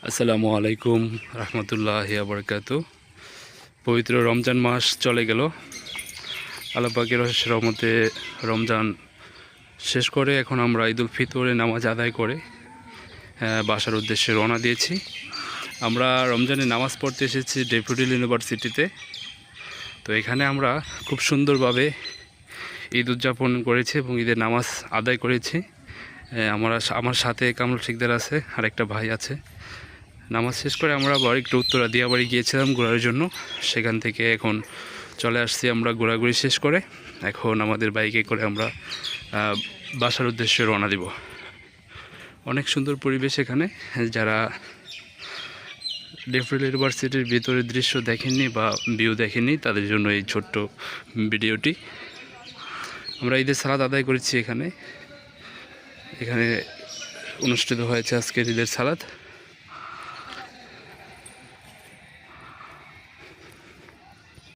আসসালামু আলাইকুম রহমতুল্লাহি ওয়া বারাকাতুহু। পবিত্র রমজান মাস চলে গেল। আল্লাহ পাকের অশেষ রহমতে রমজান শেষ করে এখন আমরা ঈদুল ফিতরের নামাজ আদায় করে বাসার উদ্দেশ্যে রওনা দিয়েছি। আমরা রমজানের নামাজ পড়তে এসেছি ড্যাফোডিল ইউনিভার্সিটিতে। তো এখানে আমরা খুব সুন্দরভাবে ঈদ উদযাপন করেছি এবং ঈদের নামাজ আদায় করেছি। আমার সাথে কামরুল শিকদার আছে, আর একটা ভাই আছে। নামাজ শেষ করে আমরা আবার একটু উত্তরা দিয়াবাড়ি গিয়েছিলাম ঘোরার জন্য। সেখান থেকে এখন চলে আসছি আমরা ঘোরাঘুরি শেষ করে। এখন আমাদের বাইকে করে আমরা বাসার উদ্দেশ্যে রওনা দিব। অনেক সুন্দর পরিবেশ এখানে। যারা ড্যাফোডিল ইউনিভার্সিটির ভিতরের দৃশ্য দেখেননি বা ভিউ দেখেননি তাদের জন্য এই ছোট্ট ভিডিওটি। আমরা ঈদের সালাত আদায় করেছি এখানে অনুষ্ঠিত হয়েছে আজকের ঈদের সালাত।